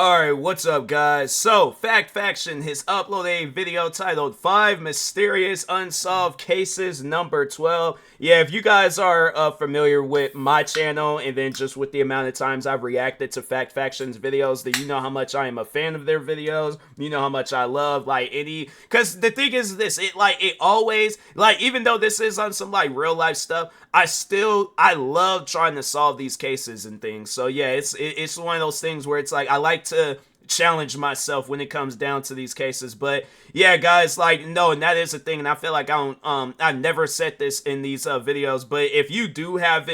Alright, what's up guys? So, Fact Faction has uploaded a video titled 5 Mysterious Unsolved Cases number 12. Yeah, if you guys are familiar with my channel and then just with the amount of times I've reacted to Fact Faction's videos, then you know how much I am a fan of their videos. You know how much I love, because the thing is this, it always, even though this is on some, real life stuff, I love trying to solve these cases and things. So yeah, it's one of those things where it's I like to challenge myself when it comes down to these cases. But yeah, guys, no, and that is a thing, and I feel like I never said this in these videos, but if you do have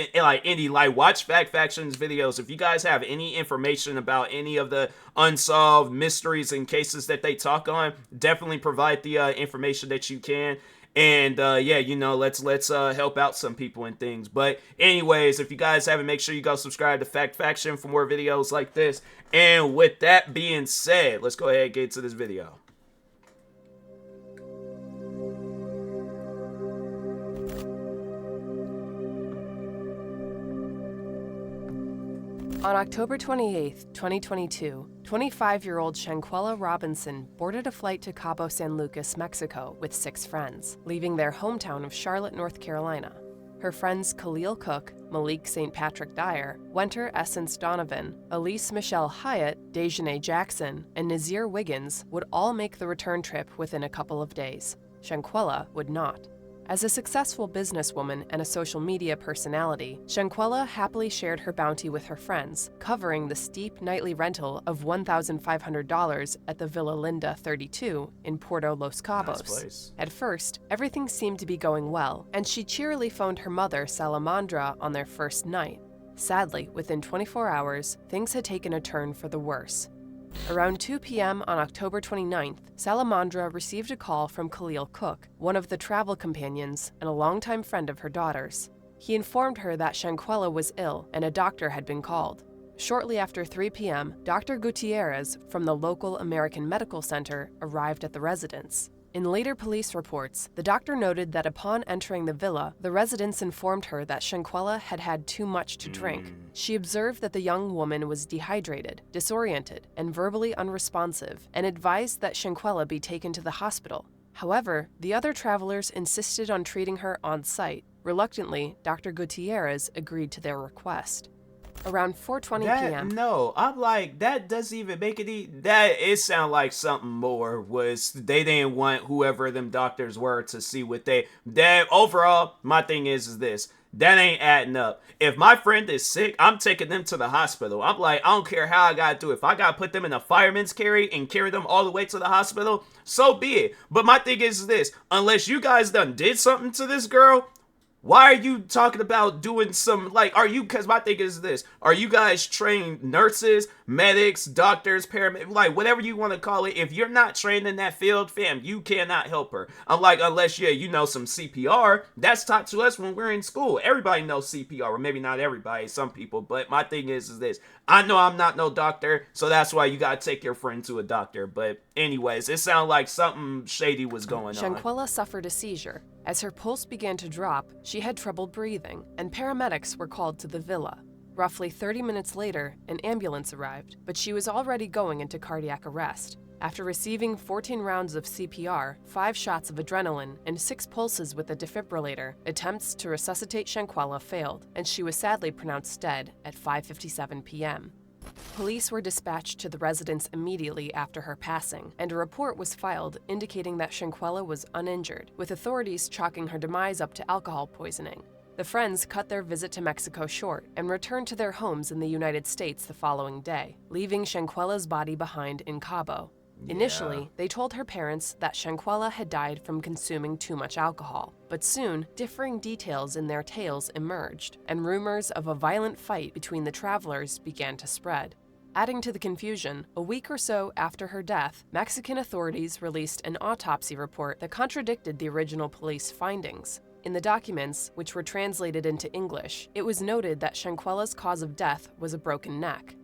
watch Fact Faction's videos, if you guys have any information about any of the unsolved mysteries and cases that they talk on, definitely provide the information that you can. And yeah, let's help out some people and things. But anyways, if you guys haven't, make sure you go subscribe to Fact Faction for more videos like this. And with that being said, let's go ahead and get into this video. On October 28, 2022, 25-year-old Shanquella Robinson boarded a flight to Cabo San Lucas, Mexico with 6 friends, leaving their hometown of Charlotte, North Carolina. Her friends Khalil Cook, Malik St. Patrick Dyer, Winter Essence Donovan, Elise Michelle Hyatt, Dejanay Jackson, and Nazir Wiggins would all make the return trip within a couple of days. Shanquella would not. As a successful businesswoman and a social media personality, Shanquella happily shared her bounty with her friends, covering the steep nightly rental of $1,500 at the Villa Linda 32 in Puerto Los Cabos. Nice place. At first, everything seemed to be going well, and she cheerily phoned her mother, Salamandra, on their first night. Sadly, within 24 hours, things had taken a turn for the worse. Around 2 p.m. on October 29th, Salamandra received a call from Khalil Cook, one of the travel companions and a longtime friend of her daughter's. He informed her that Shanquella was ill and a doctor had been called. Shortly after 3 p.m., Dr. Gutierrez from the local American Medical Center arrived at the residence. In later police reports, the doctor noted that upon entering the villa, the residents informed her that Shanquella had had too much to drink. She observed that the young woman was dehydrated, disoriented, and verbally unresponsive, and advised that Shanquella be taken to the hospital. However, the other travelers insisted on treating her on site. Reluctantly, Dr. Gutierrez agreed to their request. Around 4:20 p.m. No, I'm that doesn't even make it sound like something more was they didn't want whoever them doctors were to see what that overall, my thing is this. That ain't adding up. If my friend is sick, I'm taking them to the hospital. I'm I don't care how I gotta do it. If I gotta put them in a fireman's carry and carry them all the way to the hospital, so be it. But my thing is this, unless you guys done did something to this girl, why are you talking about doing some, because my thing is this, are you guys trained nurses, medics, doctors, paramedics, whatever you want to call it? If you're not trained in that field, fam, you cannot help her. Unless, yeah, you know some CPR, that's taught to us when we're in school. Everybody knows CPR, or maybe not everybody, some people, but my thing is this, I know I'm not no doctor, so that's why you gotta take your friend to a doctor, but anyways, it sounded like something shady was going on. Shanquella suffered a seizure. As her pulse began to drop, she had trouble breathing, and paramedics were called to the villa. Roughly 30 minutes later, an ambulance arrived, but she was already going into cardiac arrest. After receiving 14 rounds of CPR, 5 shots of adrenaline, and 6 pulses with a defibrillator, attempts to resuscitate Shanquella failed, and she was sadly pronounced dead at 5:57 p.m. Police were dispatched to the residence immediately after her passing, and a report was filed indicating that Shanquella was uninjured, with authorities chalking her demise up to alcohol poisoning. The friends cut their visit to Mexico short and returned to their homes in the United States the following day, leaving Shanquella's body behind in Cabo. Initially, they told her parents that Shanquella had died from consuming too much alcohol, but soon, differing details in their tales emerged, and rumors of a violent fight between the travelers began to spread. Adding to the confusion, a week or so after her death, Mexican authorities released an autopsy report that contradicted the original police findings. In the documents, which were translated into English, it was noted that Shanquella's cause of death was a broken neck.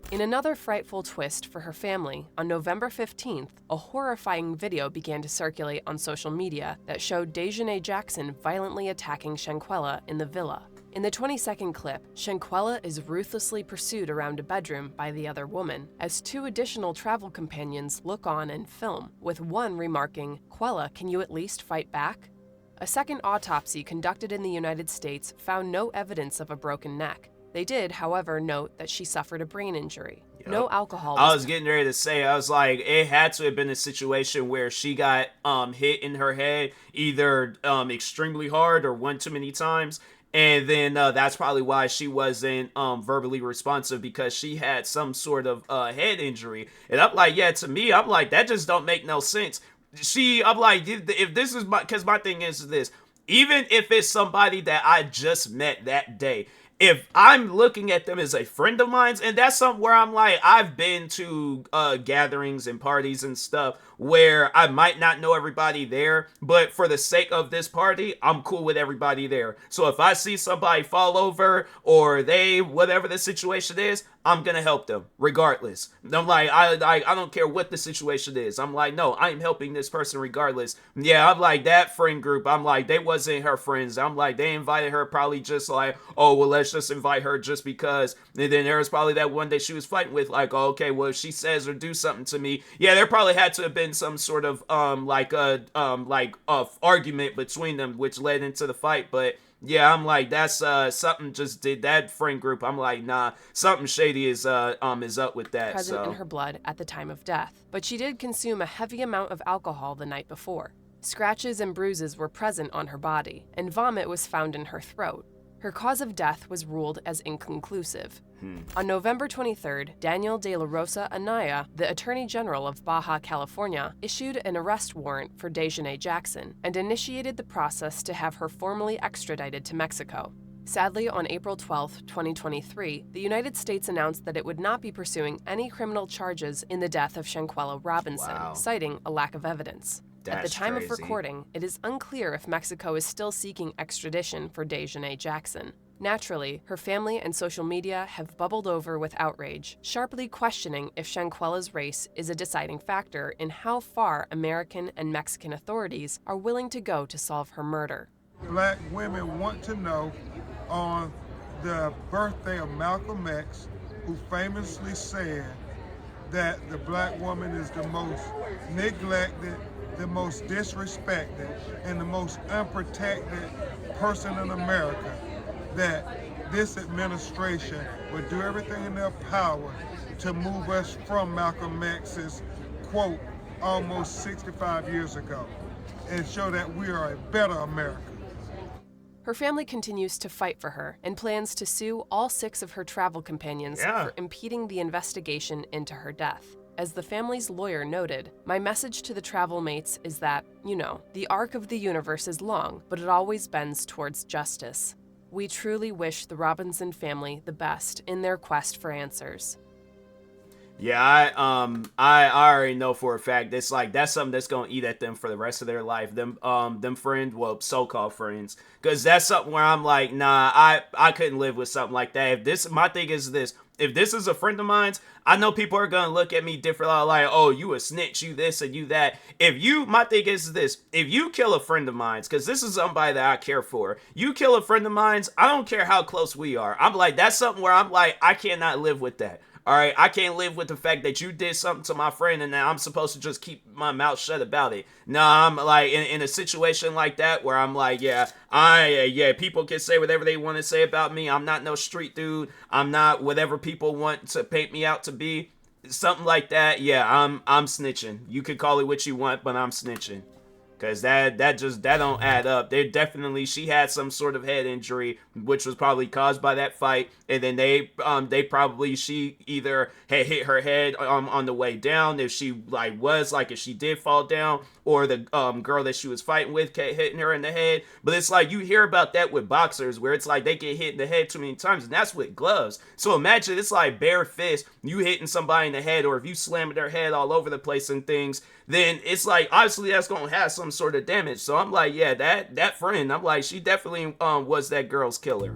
In another frightful twist for her family, on November 15th, a horrifying video began to circulate on social media that showed Dejanay Jackson violently attacking Shanquella in the villa. In the 20-second clip, Shanquella is ruthlessly pursued around a bedroom by the other woman, as two additional travel companions look on and film, with one remarking, "Quella, can you at least fight back?" A second autopsy conducted in the United States found no evidence of a broken neck. They did, however, note that she suffered a brain injury. Yep. No alcohol I was getting ready to say, I was like, it had to have been a situation where she got hit in her head either extremely hard or one too many times. And then that's probably why she wasn't verbally responsive, because she had some sort of head injury. And I'm like, yeah, to me, I'm like, that just don't make no sense. I'm like, if this is because my thing is this, even if it's somebody that I just met that day, if I'm looking at them as a friend of mine, and that's something where I'm like, I've been to gatherings and parties and stuff where I might not know everybody there, but for the sake of this party, I'm cool with everybody there. So if I see somebody fall over or whatever the situation is, I'm gonna help them regardless. I'm like, I don't care what the situation is. I'm like, no, I'm helping this person regardless. Yeah, I'm like, that friend group, I'm like, they wasn't her friends. I'm like, they invited her probably just like, oh, well, let's just invite her just because. And then there was probably that one that she was fighting with, like, oh, okay, well, if she says or do something to me, yeah, there probably had to have been some sort of argument between them, which led into the fight. But yeah, I'm like, that's something just did that friend group. I'm like, nah, something shady is up with that. Present in her blood at the time of death, but she did consume a heavy amount of alcohol the night before. Scratches and bruises were present on her body, and vomit was found in her throat. Her cause of death was ruled as inconclusive. On November 23rd, Daniel de la Rosa Anaya, the Attorney General of Baja California, issued an arrest warrant for Desjanae Jackson and initiated the process to have her formally extradited to Mexico. Sadly, on April 12, 2023, the United States announced that it would not be pursuing any criminal charges in the death of Shanquella Robinson, citing a lack of evidence. At the time of recording, it is unclear if Mexico is still seeking extradition for Desjanae Jackson. Naturally, her family and social media have bubbled over with outrage, sharply questioning if Shanquella's race is a deciding factor in how far American and Mexican authorities are willing to go to solve her murder. Black women want to know, on the birthday of Malcolm X, who famously said that the black woman is the most neglected, the most disrespected, and the most unprotected person in America, that this administration would do everything in their power to move us from Malcolm X's quote almost 65 years ago and show that we are a better America. Her family continues to fight for her and plans to sue all 6 of her travel companions for impeding the investigation into her death. As the family's lawyer noted, "My message to the travel mates is that, the arc of the universe is long, but it always bends towards justice. We truly wish the Robinson family the best in their quest for answers." Yeah, I already know for a fact that's something that's gonna eat at them for the rest of their life. Them friends, well, so-called friends, because that's something where I'm like, nah, I couldn't live with something like that. My thing is this: if this is a friend of mine, I know people are gonna look at me differently, like, oh, you a snitch, you this and you that. My thing is this: if you kill a friend of mine, because this is somebody that I care for, you kill a friend of mine, I don't care how close we are. I'm like, that's something where I'm like, I cannot live with that. All right, I can't live with the fact that you did something to my friend and now I'm supposed to just keep my mouth shut about it. No, I'm like in a situation like that where I'm like, people can say whatever they want to say about me. I'm not no street dude. I'm not whatever people want to paint me out to be. Something like that. Yeah, I'm snitching. You could call it what you want, but I'm snitching. Cause that don't add up. She had some sort of head injury, which was probably caused by that fight, and then she either had hit her head on the way down, if she if she did fall down, or the girl that she was fighting with kept hitting her in the head. But it's like you hear about that with boxers, where it's like they get hit in the head too many times, and that's with gloves. So imagine it's like bare fist, you hitting somebody in the head, or if you slamming their head all over the place and things, then it's like obviously that's gonna have some sort of damage. So I'm like, yeah, that friend, I'm like, she definitely was that girl's killer.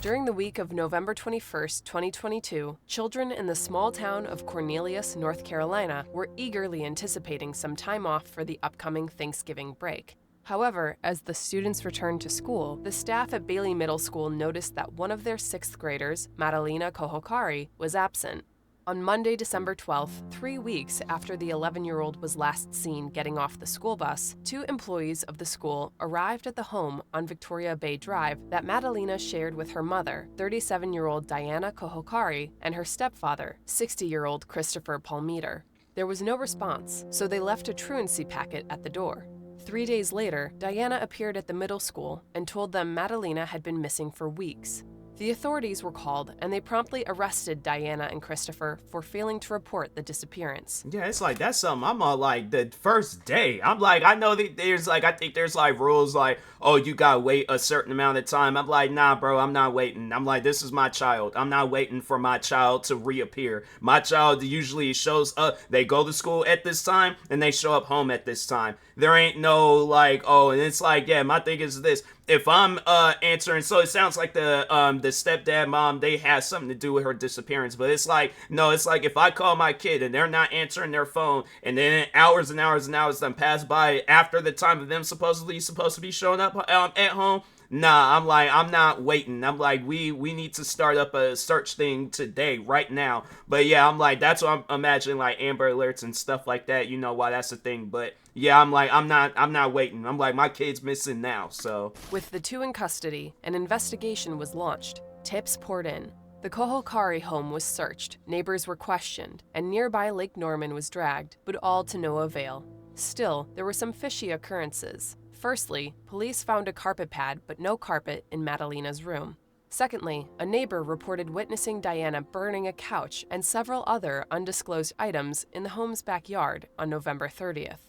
During the week of November 21st, 2022, children in the small town of Cornelius, North Carolina, were eagerly anticipating some time off for the upcoming Thanksgiving break. However, as the students returned to school, the staff at Bailey Middle School noticed that one of their 6th graders, Madalina Cojocari, was absent. On Monday, December 12th, 3 weeks after the 11-year-old was last seen getting off the school bus, 2 employees of the school arrived at the home on Victoria Bay Drive that Madalina shared with her mother, 37-year-old Diana Cojocari, and her stepfather, 60-year-old Christopher Palmeter. There was no response, so they left a truancy packet at the door. 3 days later, Diana appeared at the middle school and told them Madalina had been missing for weeks. The authorities were called, and they promptly arrested Diana and Christopher for failing to report the disappearance. Yeah, it's like, that's something I'm on, like, the first day. I'm like, I know that there's, like, I think there's, like, rules, like, oh, you gotta wait a certain amount of time. I'm like, nah, bro, I'm not waiting. I'm like, this is my child. I'm not waiting for my child to reappear. My child usually shows up, they go to school at this time, and they show up home at this time. There ain't no, like, oh, and it's like, yeah, my thing is this. If I'm answering, so it sounds like the stepdad mom, they have something to do with her disappearance, but it's like, no, it's like if I call my kid and they're not answering their phone, and then hours and hours and hours then pass by after the time of them supposed to be showing up at home. Nah, I'm like, I'm not waiting. I'm like, we need to start up a search thing today, right now. But yeah, I'm like, that's what I'm imagining, like Amber Alerts and stuff like that. You know why that's a thing. But yeah, I'm like, I'm not waiting. I'm like, my kid's missing now, so. With the 2 in custody, an investigation was launched. Tips poured in. The Cojocari home was searched, neighbors were questioned, and nearby Lake Norman was dragged, but all to no avail. Still, there were some fishy occurrences. Firstly, police found a carpet pad, but no carpet in Madalina's room. Secondly, a neighbor reported witnessing Diana burning a couch and several other undisclosed items in the home's backyard on November 30th.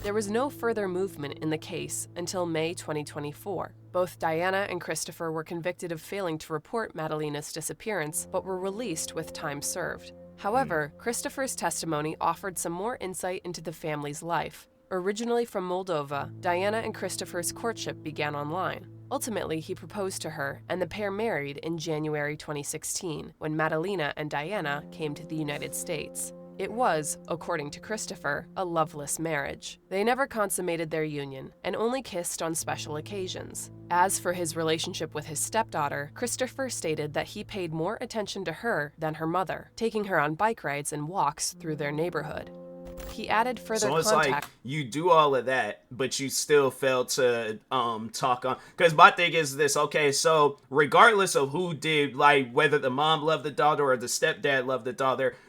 There was no further movement in the case until May 2024. Both Diana and Christopher were convicted of failing to report Madalina's disappearance, but were released with time served. However, Christopher's testimony offered some more insight into the family's life. Originally from Moldova, Diana and Christopher's courtship began online. Ultimately, he proposed to her, and the pair married in January 2016, when Madalina and Diana came to the United States. It was, according to Christopher, a loveless marriage. They never consummated their union, and only kissed on special occasions. As for his relationship with his stepdaughter, Christopher stated that he paid more attention to her than her mother, taking her on bike rides and walks through their neighborhood. He added further so it's contact. like you do all of that, but you still fail to talk on. Because my thing is this. Okay, so regardless of who did, like whether the mom loved the daughter or the stepdad loved the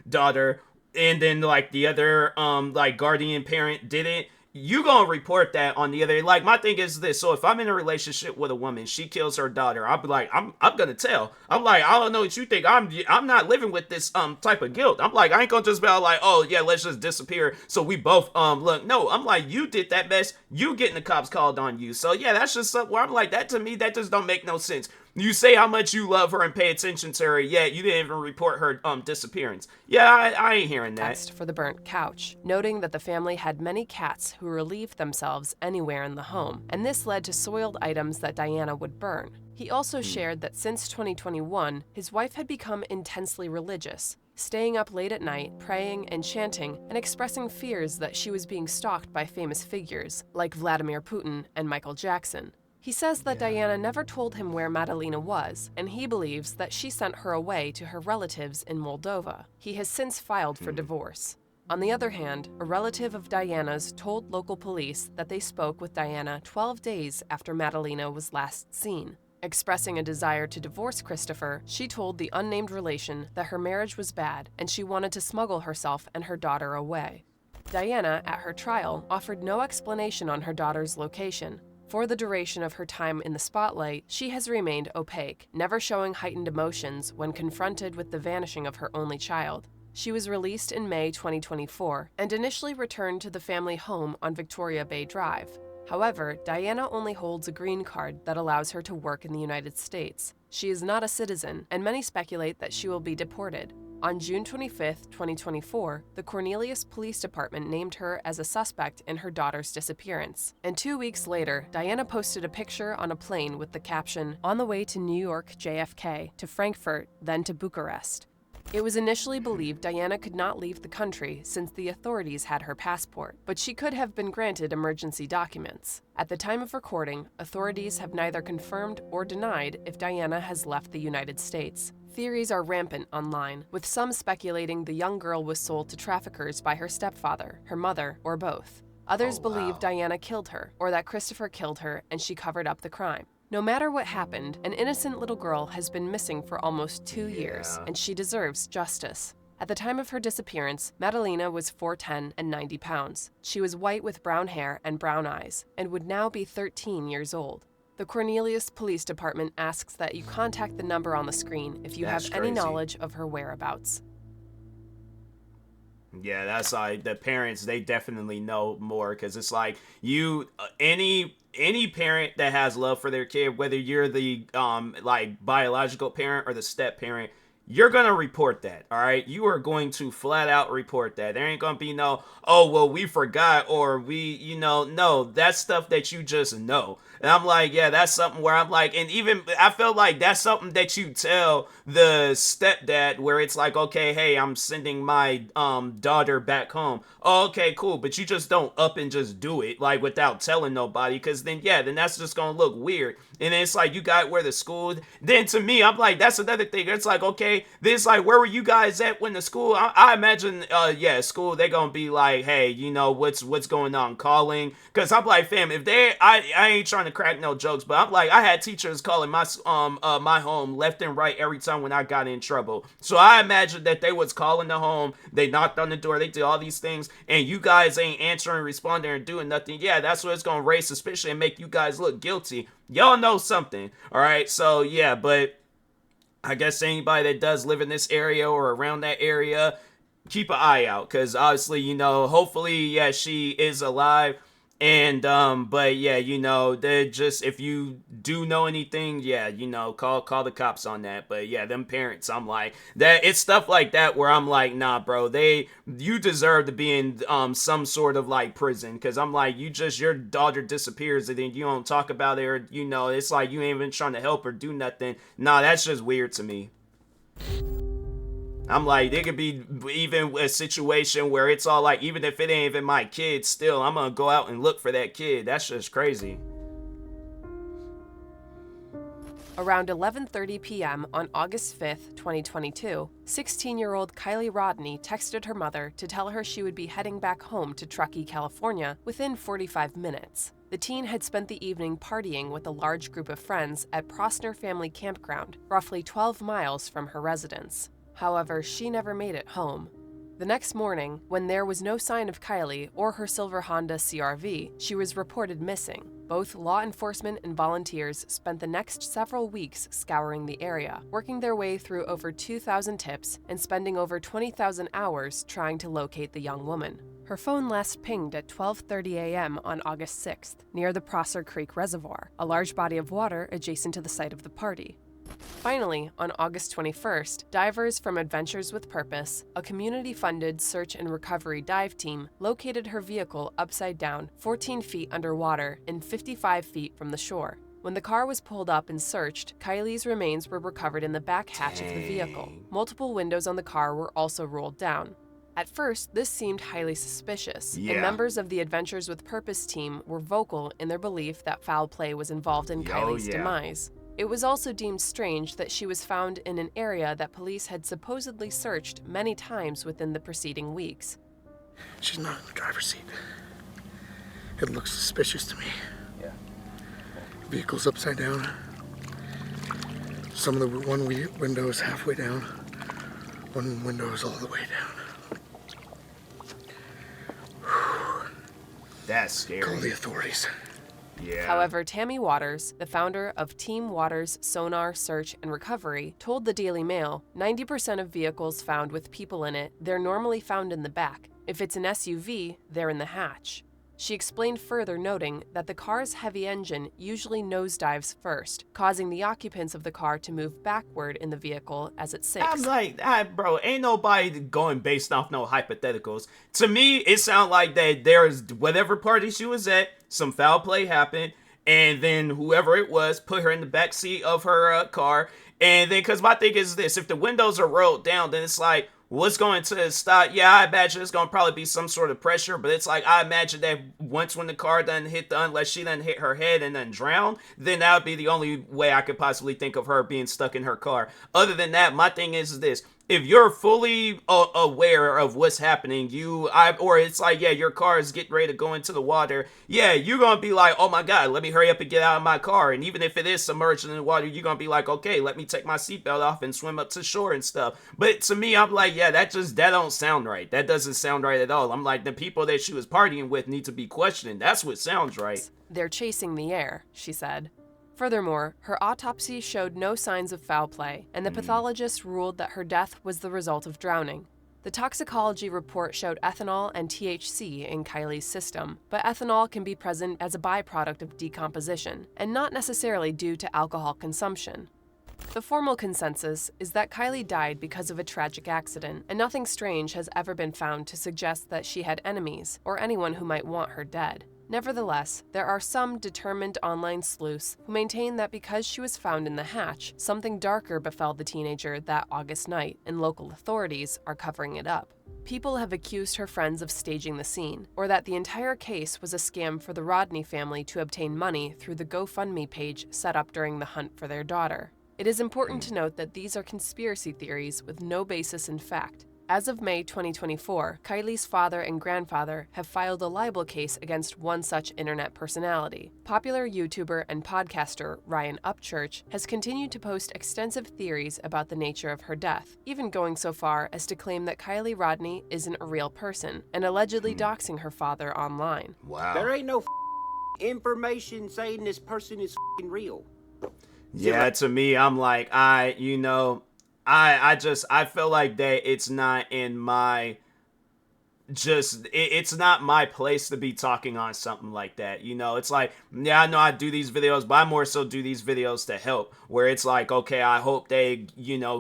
daughter, and then like the other like guardian parent didn't, you gonna report that on the other. Like my thing is this. So if I'm in a relationship with a woman, she kills her daughter, I'll be like, I'm gonna tell. I'm like, I don't know what you think. I'm not living with this type of guilt. I'm like, I ain't gonna just be like, oh yeah, let's just disappear so we both look. No, I'm like, you did that mess, you getting the cops called on you. So yeah, that's just something where I'm like, that to me, that just don't make no sense. You say how much you love her and pay attention to her, yet you didn't even report her disappearance. Yeah, I ain't hearing that. Text for the burnt couch, noting that the family had many cats who relieved themselves anywhere in the home, and this led to soiled items that Diana would burn. He also shared that since 2021, his wife had become intensely religious, staying up late at night, praying and chanting, and expressing fears that she was being stalked by famous figures like Vladimir Putin and Michael Jackson. He says that Diana never told him where Madalina was, and he believes that she sent her away to her relatives in Moldova. He has since filed for divorce. On the other hand, a relative of Diana's told local police that they spoke with Diana 12 days after Madalina was last seen. Expressing a desire to divorce Christopher, she told the unnamed relation that her marriage was bad and she wanted to smuggle herself and her daughter away. Diana, at her trial, offered no explanation on her daughter's location. For the duration of her time in the spotlight, she has remained opaque, never showing heightened emotions when confronted with the vanishing of her only child. She was released in May 2024 and initially returned to the family home on Victoria Bay Drive. However, Diana only holds a green card that allows her to work in the United States. She is not a citizen, and many speculate that she will be deported. On June 25, 2024, the Cornelius Police Department named her as a suspect in her daughter's disappearance. And 2 weeks later, Diana posted a picture on a plane with the caption, "On the way to New York JFK, to Frankfurt, then to Bucharest." It was initially believed Diana could not leave the country since the authorities had her passport, but she could have been granted emergency documents. At the time of recording, authorities have neither confirmed or denied if Diana has left the United States. Theories are rampant online, with some speculating the young girl was sold to traffickers by her stepfather, her mother, or both. Others believe Diana killed her, or that Christopher killed her and she covered up the crime. No matter what happened, an innocent little girl has been missing for almost 2 years, and she deserves justice. At the time of her disappearance, Madalina was 4'10" and 90 pounds. She was white with brown hair and brown eyes, and would now be 13 years old. The Cornelius Police Department asks that you contact the number on the screen if you have any knowledge of her whereabouts. Yeah, that's like, the parents, they definitely know more, because it's like, you, any parent that has love for their kid, whether you're the like biological parent or the step parent, you're gonna report that. All right, you are going to flat out report that. There ain't gonna be no, oh well, we forgot, or we, no, that's stuff that you just know. And I'm like, yeah, that's something where I'm like, and even I feel like that's something that you tell the stepdad, where it's like, okay, hey, I'm sending my daughter back home. Oh, okay, cool. But you just don't up and just do it, like, without telling nobody, because then that's just gonna look weird. And then it's like, you got where the school, then to me, I'm like, that's another thing. It's like, okay, this, like, where were you guys at when the school, I imagine, school, they're gonna be like, hey, what's going on, calling, because I'm like, fam, if I ain't trying to crack no jokes, but I'm like, I had teachers calling my my home left and right every time when I got in trouble. So I imagine that they was calling the home, they knocked on the door, they did all these things, and you guys ain't answering, responding, or doing nothing. Yeah, that's what it's gonna raise suspicion and make you guys look guilty. Y'all know something. All right, so yeah, but I guess anybody that does live in this area or around that area, keep an eye out, because obviously, hopefully, yeah, she is alive. And but yeah, they're just, if you do know anything, yeah, call the cops on that. But yeah, them parents, I'm like, that it's stuff like that where I'm like, nah, bro, you deserve to be in some sort of like prison, because I'm like, your daughter disappears and then you don't talk about it, or it's like you ain't even trying to help or do nothing. Nah, that's just weird to me. I'm like, there could be even a situation where it's all like, even if it ain't even my kid, still, I'm gonna go out and look for that kid. That's just crazy. Around 11:30 p.m. on August 5th, 2022, 16-year-old Kiely Rodni texted her mother to tell her she would be heading back home to Truckee, California within 45 minutes. The teen had spent the evening partying with a large group of friends at Prosner Family Campground, roughly 12 miles from her residence. However, she never made it home. The next morning, when there was no sign of Kiely or her silver Honda CR-V, she was reported missing. Both law enforcement and volunteers spent the next several weeks scouring the area, working their way through over 2,000 tips and spending over 20,000 hours trying to locate the young woman. Her phone last pinged at 12:30 a.m. on August 6th, near the Prosser Creek Reservoir, a large body of water adjacent to the site of the party. Finally, on August 21st, divers from Adventures with Purpose, a community-funded search and recovery dive team, located her vehicle upside down, 14 feet underwater and 55 feet from the shore. When the car was pulled up and searched, Kiely's remains were recovered in the back hatch of the vehicle. Multiple windows on the car were also rolled down. At first, this seemed highly suspicious, and members of the Adventures with Purpose team were vocal in their belief that foul play was involved in Kiely's demise. It was also deemed strange that she was found in an area that police had supposedly searched many times within the preceding weeks. She's not in the driver's seat. It looks suspicious to me. Yeah. Vehicle's upside down. Some of the one window is halfway down. One window is all the way down. That's scary. Call the authorities. Yeah. However, Tammy Waters, the founder of Team Waters Sonar Search and Recovery, told the Daily Mail, 90% of vehicles found with people in it, they're normally found in the back. If it's an SUV, they're in the hatch. She explained further, noting that the car's heavy engine usually nosedives first, causing the occupants of the car to move backward in the vehicle as it sinks. I'm like, bro, ain't nobody going based off no hypotheticals. To me, it sounds like that there's whatever party she was at, some foul play happened, and then whoever it was put her in the back seat of her car. And then, because my thing is this, if the windows are rolled down, then it's like, what's going to stop? Yeah, I imagine it's going to probably be some sort of pressure, but it's like, I imagine that once when the car doesn't hit unless she doesn't hit her head and then drown, then that would be the only way I could possibly think of her being stuck in her car. Other than that, my thing is this. If you're fully aware of what's happening, or it's like, yeah, your car is getting ready to go into the water, yeah, you're going to be like, oh my God, let me hurry up and get out of my car. And even if it is submerged in the water, you're going to be like, okay, let me take my seatbelt off and swim up to shore and stuff. But to me, I'm like, yeah, that don't sound right. That doesn't sound right at all. I'm like, the people that she was partying with need to be questioned. That's what sounds right. They're chasing the air, she said. Furthermore, her autopsy showed no signs of foul play, and the pathologist ruled that her death was the result of drowning. The toxicology report showed ethanol and THC in Kiely's system, but ethanol can be present as a byproduct of decomposition, and not necessarily due to alcohol consumption. The formal consensus is that Kiely died because of a tragic accident, and nothing strange has ever been found to suggest that she had enemies or anyone who might want her dead. Nevertheless, there are some determined online sleuths who maintain that because she was found in the hatch, something darker befell the teenager that August night, and local authorities are covering it up. People have accused her friends of staging the scene, or that the entire case was a scam for the Rodni family to obtain money through the GoFundMe page set up during the hunt for their daughter. It is important to note that these are conspiracy theories with no basis in fact. As of May 2024, Kiely's father and grandfather have filed a libel case against one such internet personality. Popular YouTuber and podcaster Ryan Upchurch has continued to post extensive theories about the nature of her death, even going so far as to claim that Kiely Rodni isn't a real person and allegedly doxing her father online. Wow. There ain't no information saying this person is real. Yeah, to me, I'm like, I feel like that it's not in my, it's not my place to be talking on something like that. It's like, yeah, I know I do these videos, but I more so do these videos to help, where it's like, okay, I hope they,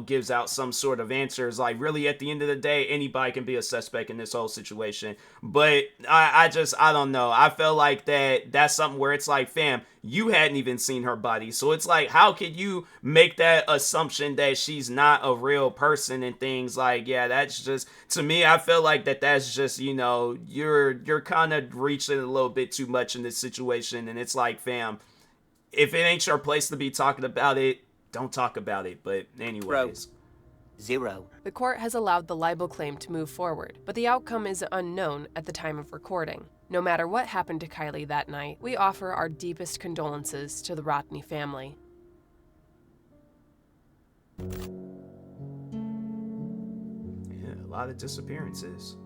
gives out some sort of answers. Like, really, at the end of the day, anybody can be a suspect in this whole situation. But I don't know. I feel like that's something where it's like, fam, you hadn't even seen her body. So it's like, how could you make that assumption that she's not a real person and things like, yeah, that's just, to me, I feel like that's just, you're kind of reaching a little bit too much in this situation. And it's like, fam, if it ain't your place to be talking about it, don't talk about it. But anyways. Bro. Zero. The court has allowed the libel claim to move forward, but the outcome is unknown at the time of recording. No matter what happened to Kiely that night, we offer our deepest condolences to the Rodni family. Yeah, a lot of disappearances.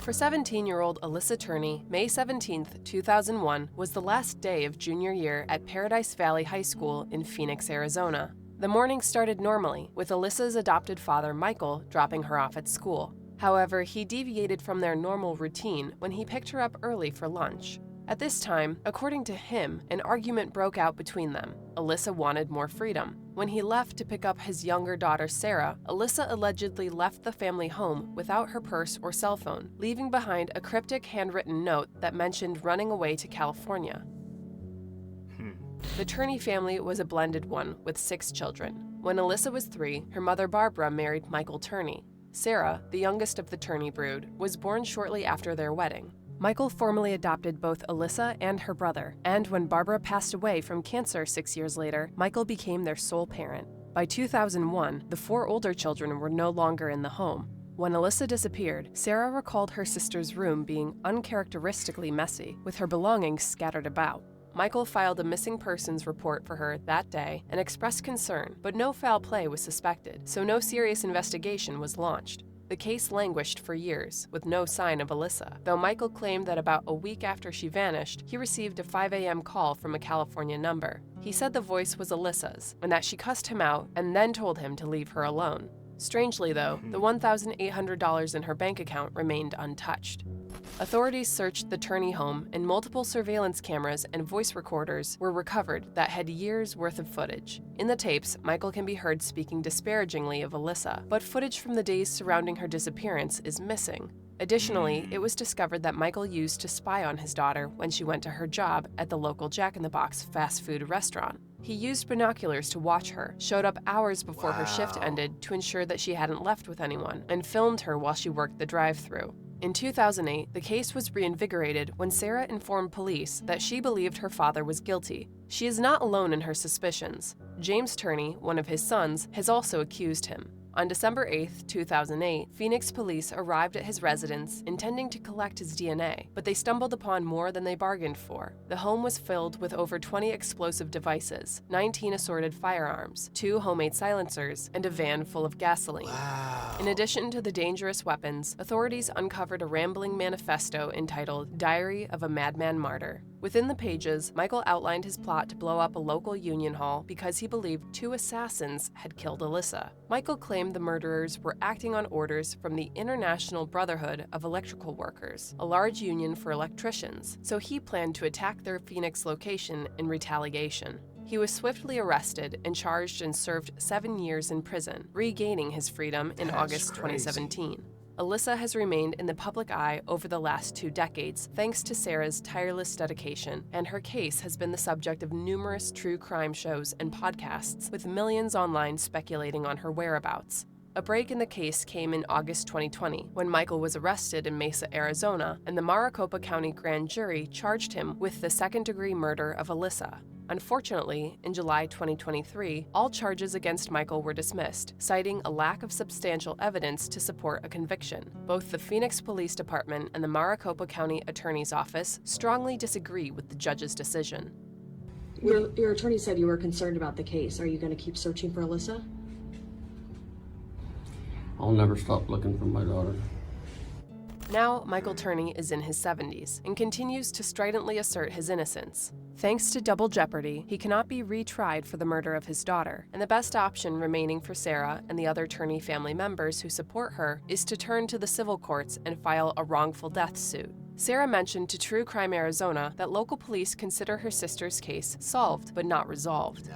For 17-year-old Alissa Turney, May 17, 2001 was the last day of junior year at Paradise Valley High School in Phoenix, Arizona. The morning started normally, with Alissa's adopted father, Michael, dropping her off at school. However, he deviated from their normal routine when he picked her up early for lunch. At this time, according to him, an argument broke out between them. Alissa wanted more freedom. When he left to pick up his younger daughter, Sarah, Alissa allegedly left the family home without her purse or cell phone, leaving behind a cryptic handwritten note that mentioned running away to California. The Turney family was a blended one with 6 children. When Alissa was 3, her mother Barbara married Michael Turney. Sarah, the youngest of the Turney brood, was born shortly after their wedding. Michael formally adopted both Alissa and her brother, and when Barbara passed away from cancer 6 years later, Michael became their sole parent. By 2001, the 4 older children were no longer in the home. When Alissa disappeared, Sarah recalled her sister's room being uncharacteristically messy, with her belongings scattered about. Michael filed a missing persons report for her that day and expressed concern, but no foul play was suspected, so no serious investigation was launched. The case languished for years, with no sign of Alissa, though Michael claimed that about a week after she vanished, he received a 5 a.m. call from a California number. He said the voice was Alissa's, and that she cussed him out and then told him to leave her alone. Strangely though, the $1,800 in her bank account remained untouched. Authorities searched the Turney home, and multiple surveillance cameras and voice recorders were recovered that had years' worth of footage. In the tapes, Michael can be heard speaking disparagingly of Alissa, but footage from the days surrounding her disappearance is missing. Additionally, it was discovered that Michael used to spy on his daughter when she went to her job at the local Jack in the Box fast food restaurant. He used binoculars to watch her, showed up hours before her shift ended to ensure that she hadn't left with anyone, and filmed her while she worked the drive-thru. In 2008, the case was reinvigorated when Sarah informed police that she believed her father was guilty. She is not alone in her suspicions. James Turney, one of his sons, has also accused him. On December 8, 2008, Phoenix police arrived at his residence intending to collect his DNA, but they stumbled upon more than they bargained for. The home was filled with over 20 explosive devices, 19 assorted firearms, 2 homemade silencers, and a van full of gasoline. In addition to the dangerous weapons, authorities uncovered a rambling manifesto entitled Diary of a Madman Martyr. Within the pages, Michael outlined his plot to blow up a local union hall because he believed 2 assassins had killed Alissa. Michael claimed the murderers were acting on orders from the International Brotherhood of Electrical Workers, a large union for electricians, so he planned to attack their Phoenix location in retaliation. He was swiftly arrested and charged and served 7 years in prison, regaining his freedom in August 2017. Alissa has remained in the public eye over the last 2 decades thanks to Sarah's tireless dedication, and her case has been the subject of numerous true crime shows and podcasts, with millions online speculating on her whereabouts. A break in the case came in August 2020, when Michael was arrested in Mesa, Arizona, and the Maricopa County grand jury charged him with the second-degree murder of Alissa. Unfortunately, in July 2023, all charges against Michael were dismissed, citing a lack of substantial evidence to support a conviction. Both the Phoenix Police Department and the Maricopa County Attorney's Office strongly disagree with the judge's decision. Your attorney said you were concerned about the case. Are you going to keep searching for Alissa? I'll never stop looking for my daughter. Now, Michael Turney is in his 70s and continues to stridently assert his innocence. Thanks to double jeopardy, he cannot be retried for the murder of his daughter, and the best option remaining for Sarah and the other Turney family members who support her is to turn to the civil courts and file a wrongful death suit. Sarah mentioned to True Crime Arizona that local police consider her sister's case solved but not resolved.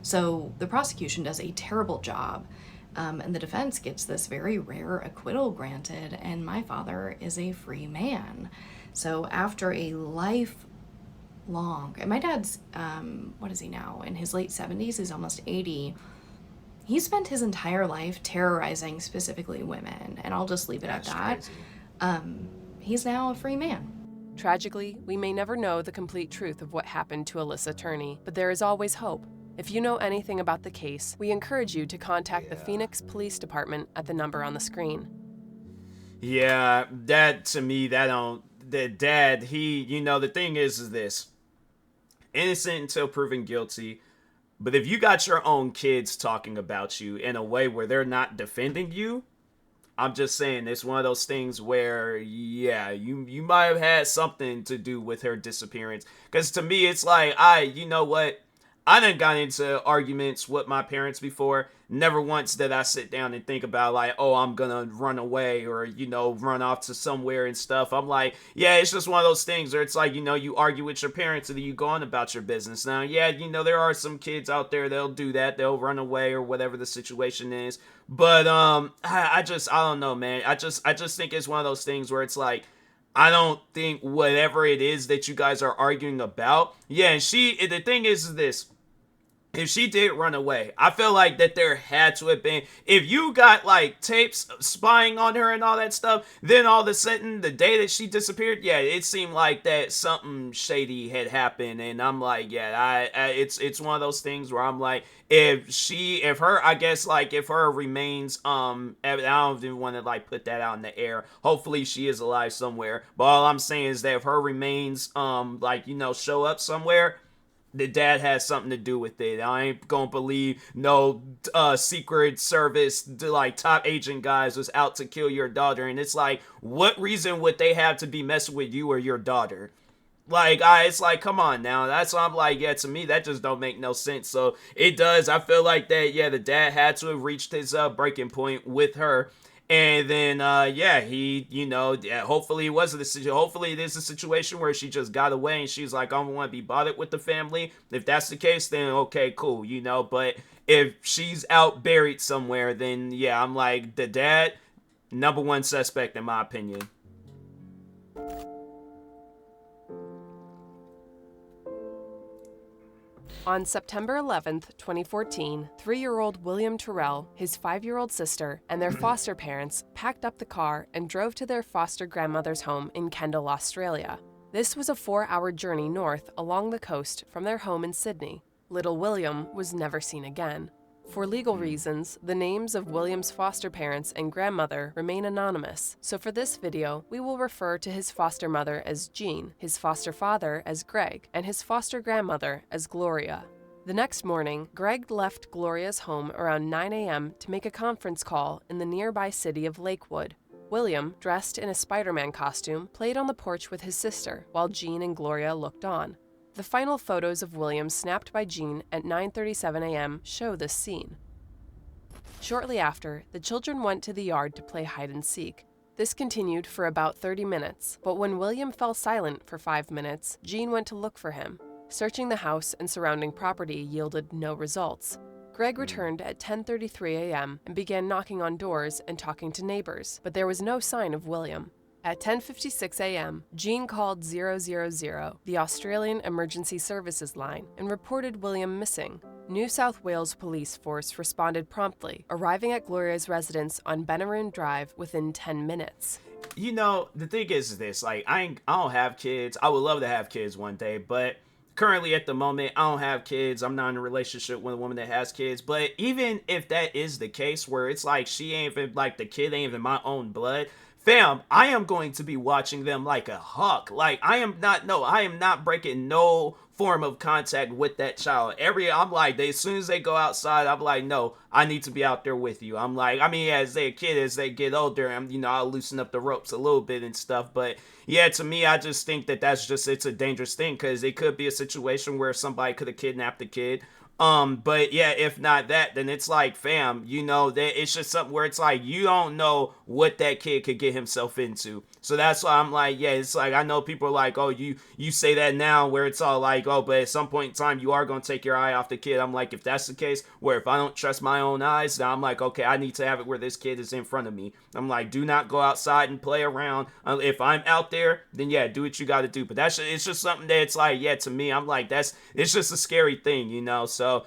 So the prosecution does a terrible job. And the defense gets this very rare acquittal granted, and my father is a free man. So after a lifelong, and my dad's, what is he now? In his late 70s, he's almost 80. He spent his entire life terrorizing specifically women, and I'll just leave it at that. He's now a free man. Tragically, we may never know the complete truth of what happened to Alissa Turney, but there is always hope. If you know anything about the case, we encourage you to contact the Phoenix Police Department at the number on the screen. Yeah, that to me, the dad, the thing is this. Innocent until proven guilty. But if you got your own kids talking about you in a way where they're not defending you, I'm just saying it's one of those things where, yeah, you might have had something to do with her disappearance. Because to me, it's like, you know what? I done got into arguments with my parents before. Never once did I sit down and think about like, oh, I'm gonna run away or, run off to somewhere and stuff. I'm like, yeah, it's just one of those things where it's like, you argue with your parents and then you go on about your business. Now, yeah, there are some kids out there, they'll do that. They'll run away or whatever the situation is. But I don't know, man. I just think it's one of those things where it's like, I don't think whatever it is that you guys are arguing about. Yeah, and the thing is this. If she did run away, I feel like that there had to have been, if you got like tapes spying on her and all that stuff, then all of a sudden the day that she disappeared, yeah, it seemed like that something shady had happened. And I'm like, yeah, it's one of those things where I'm like, if her remains, I don't even want to like put that out in the air. Hopefully she is alive somewhere. But all I'm saying is that if her remains, show up somewhere, the dad has something to do with it. I ain't gonna believe no Secret Service, like top agent guys was out to kill your daughter. And it's like, what reason would they have to be messing with you or your daughter? Like, it's like, come on now. That's why I'm like, yeah, to me, that just don't make no sense. So it does. I feel like that, yeah, the dad had to have reached his breaking point with her. And then, yeah, he, hopefully it wasn't a situation. Hopefully it is a situation where she just got away and she's like, I don't want to be bothered with the family. If that's the case, then okay, cool, But if she's out buried somewhere, then yeah, I'm like, the dad, number one suspect in my opinion. On September 11th, 2014, 3-year-old William Tyrrell, his 5-year-old sister, and their foster parents packed up the car and drove to their foster grandmother's home in Kendal, Australia. This was a 4-hour journey north along the coast from their home in Sydney. Little William was never seen again. For legal reasons, the names of William's foster parents and grandmother remain anonymous, so for this video, we will refer to his foster mother as Jean, his foster father as Greg, and his foster grandmother as Gloria. The next morning, Greg left Gloria's home around 9 a.m. to make a conference call in the nearby city of Lakewood. William, dressed in a Spider-Man costume, played on the porch with his sister, while Jean and Gloria looked on. The final photos of William snapped by Jean at 9:37 a.m. show this scene. Shortly after, the children went to the yard to play hide and seek. This continued for about 30 minutes, but when William fell silent for 5 minutes, Jean went to look for him. Searching the house and surrounding property yielded no results. Greg returned at 10:33 a.m. and began knocking on doors and talking to neighbors, but there was no sign of William. At 10:56 a.m., Jean called 000, the Australian Emergency Services line, and reported William missing. New South Wales Police Force responded promptly, arriving at Gloria's residence on Benaroon Drive within 10 minutes. The thing is this, like, I don't have kids. I would love to have kids one day, but currently at the moment, I don't have kids. I'm not in a relationship with a woman that has kids. But even if that is the case, where it's like she ain't even, like, the kid ain't even my own blood, fam, I am going to be watching them like a hawk. Like, I am not breaking no form of contact with that child. I'm like, as soon as they go outside, I'm like, no, I need to be out there with you. I'm like, as they get older, I'll loosen up the ropes a little bit and stuff. But yeah, to me, I just think it's a dangerous thing, because it could be a situation where somebody could have kidnapped the kid. But yeah, if not that, then it's like, fam, that it's just something where it's like, you don't know what that kid could get himself into. So that's why I'm like, yeah, it's like, I know people are like, oh, you say that now, where it's all like, oh, but at some point in time, you are going to take your eye off the kid. I'm like, if that's the case, where if I don't trust my own eyes, then I'm like, okay, I need to have it where this kid is in front of me. I'm like, do not go outside and play around. If I'm out there, then yeah, do what you got to do. But it's just something that it's like, yeah, to me, I'm like, it's just a scary thing, so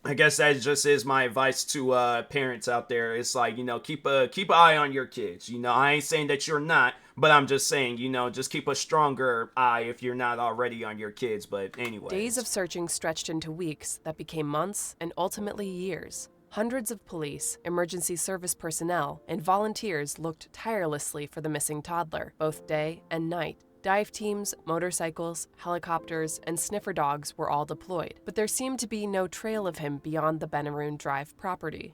I guess that just is my advice to parents out there. It's like, keep an eye on your kids. I ain't saying that you're not, but I'm just saying, just keep a stronger eye if you're not already on your kids. But anyway. Days of searching stretched into weeks that became months and ultimately years. Hundreds of police, emergency service personnel, and volunteers looked tirelessly for the missing toddler, both day and night. Dive teams, motorcycles, helicopters, and sniffer dogs were all deployed, but there seemed to be no trail of him beyond the Benaroon Drive property.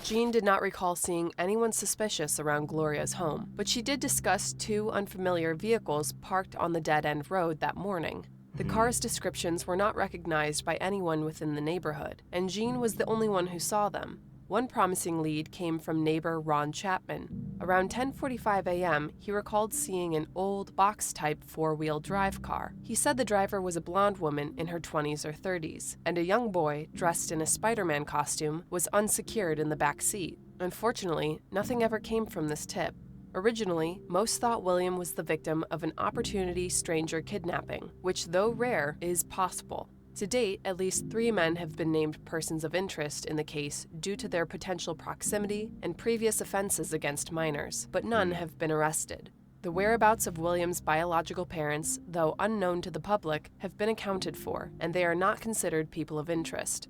Jean did not recall seeing anyone suspicious around Gloria's home, but she did discuss 2 unfamiliar vehicles parked on the dead-end road that morning. The cars' descriptions were not recognized by anyone within the neighborhood, and Jean was the only one who saw them. One promising lead came from neighbor Ron Chapman. Around 10:45 a.m., he recalled seeing an old box-type 4-wheel drive car. He said the driver was a blonde woman in her 20s or 30s, and a young boy, dressed in a Spider-Man costume, was unsecured in the back seat. Unfortunately, nothing ever came from this tip. Originally, most thought William was the victim of an opportunity stranger kidnapping, which, though rare, is possible. To date, at least 3 men have been named persons of interest in the case due to their potential proximity and previous offenses against minors, but none have been arrested. The whereabouts of William's biological parents, though unknown to the public, have been accounted for, and they are not considered people of interest.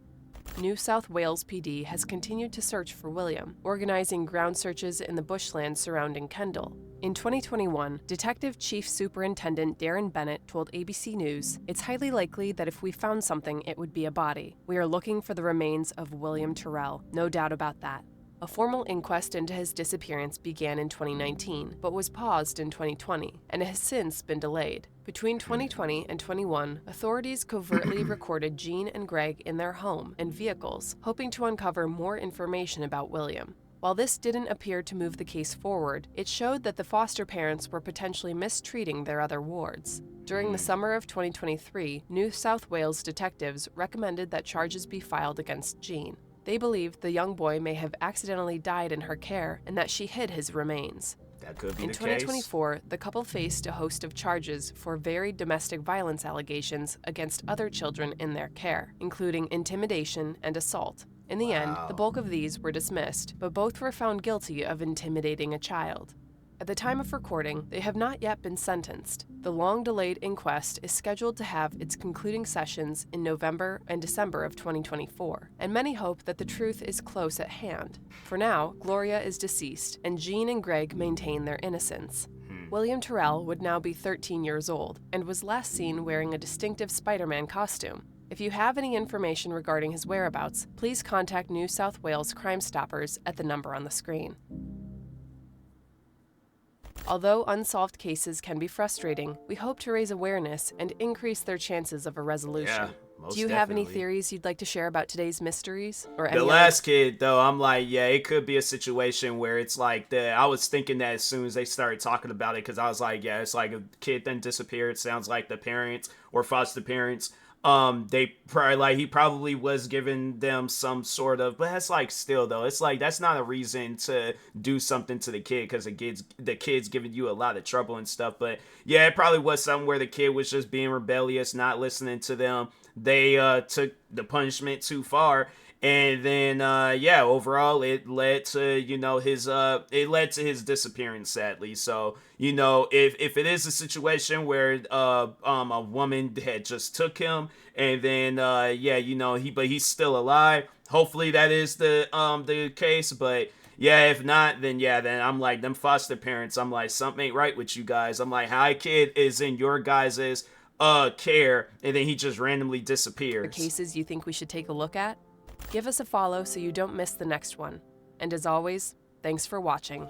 New South Wales PD has continued to search for William, organizing ground searches in the bushland surrounding Kendal. In 2021, Detective Chief Superintendent Darren Bennett told ABC News, "It's highly likely that if we found something, it would be a body. We are looking for the remains of William Tyrrell, no doubt about that." A formal inquest into his disappearance began in 2019, but was paused in 2020, and has since been delayed. Between 2020 and 21, authorities covertly recorded Jean and Greg in their home and vehicles, hoping to uncover more information about William. While this didn't appear to move the case forward, it showed that the foster parents were potentially mistreating their other wards. During the summer of 2023, New South Wales detectives recommended that charges be filed against Jean. They believed the young boy may have accidentally died in her care and that she hid his remains. That could be In the case. 2024, the couple faced a host of charges for varied domestic violence allegations against other children in their care, including intimidation and assault. In the end, the bulk of these were dismissed, but both were found guilty of intimidating a child. At the time of recording, they have not yet been sentenced. The long-delayed inquest is scheduled to have its concluding sessions in November and December of 2024, and many hope that the truth is close at hand. For now, Gloria is deceased, and Jean and Greg maintain their innocence. William Tyrrell would now be 13 years old, and was last seen wearing a distinctive Spider-Man costume. If you have any information regarding his whereabouts, please contact New South Wales Crime Stoppers at the number on the screen. Although unsolved cases can be frustrating, we hope to raise awareness and increase their chances of a resolution. Yeah, most Do you have any definitely. theories you'd like to share about today's mysteries? Or The any last kid, though, I'm like, yeah, it could be a situation where it's like I was thinking that as soon as they started talking about it, because I was like, yeah, it's like a kid then disappeared. Sounds like the parents or foster parents, they probably like he probably was giving them some sort of, but that's like still though, it's like that's not a reason to do something to the kid because the kid's giving you a lot of trouble and stuff. But yeah, it probably was something where the kid was just being rebellious, not listening to them. They took the punishment too far. And then, yeah, overall, it led to, his disappearance, sadly. So, if it is a situation where, a woman had just took him and then, but he's still alive. Hopefully that is the case. But yeah, if not, then I'm like, them foster parents, I'm like, something ain't right with you guys. I'm like, how a kid is in your guys's, care and then he just randomly disappears. For cases you think we should take a look at? Give us a follow so you don't miss the next one. And as always, thanks for watching.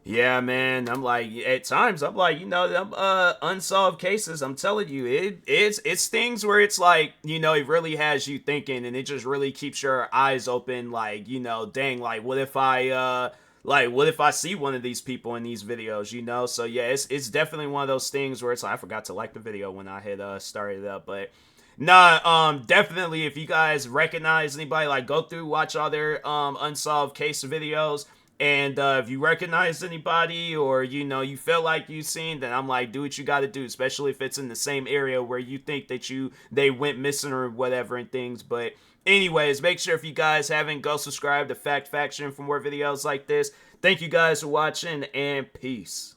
Yeah, man, I'm like, at times, I'm like, them unsolved cases, I'm telling you, it's things where it's like, it really has you thinking, and it just really keeps your eyes open, like, dang, like, what if I see one of these people in these videos, So, yeah, it's definitely one of those things where it's like, I forgot to like the video when I had started it up, but nah, definitely if you guys recognize anybody, like go through, watch all their unsolved case videos, and if you recognize anybody or you feel like you've seen, then I'm like, do what you got to do, especially if it's in the same area where you think that they went missing or whatever and things. But anyways, make sure if you guys haven't, go subscribe to Fact Faction for more videos like this. Thank you guys for watching, and peace.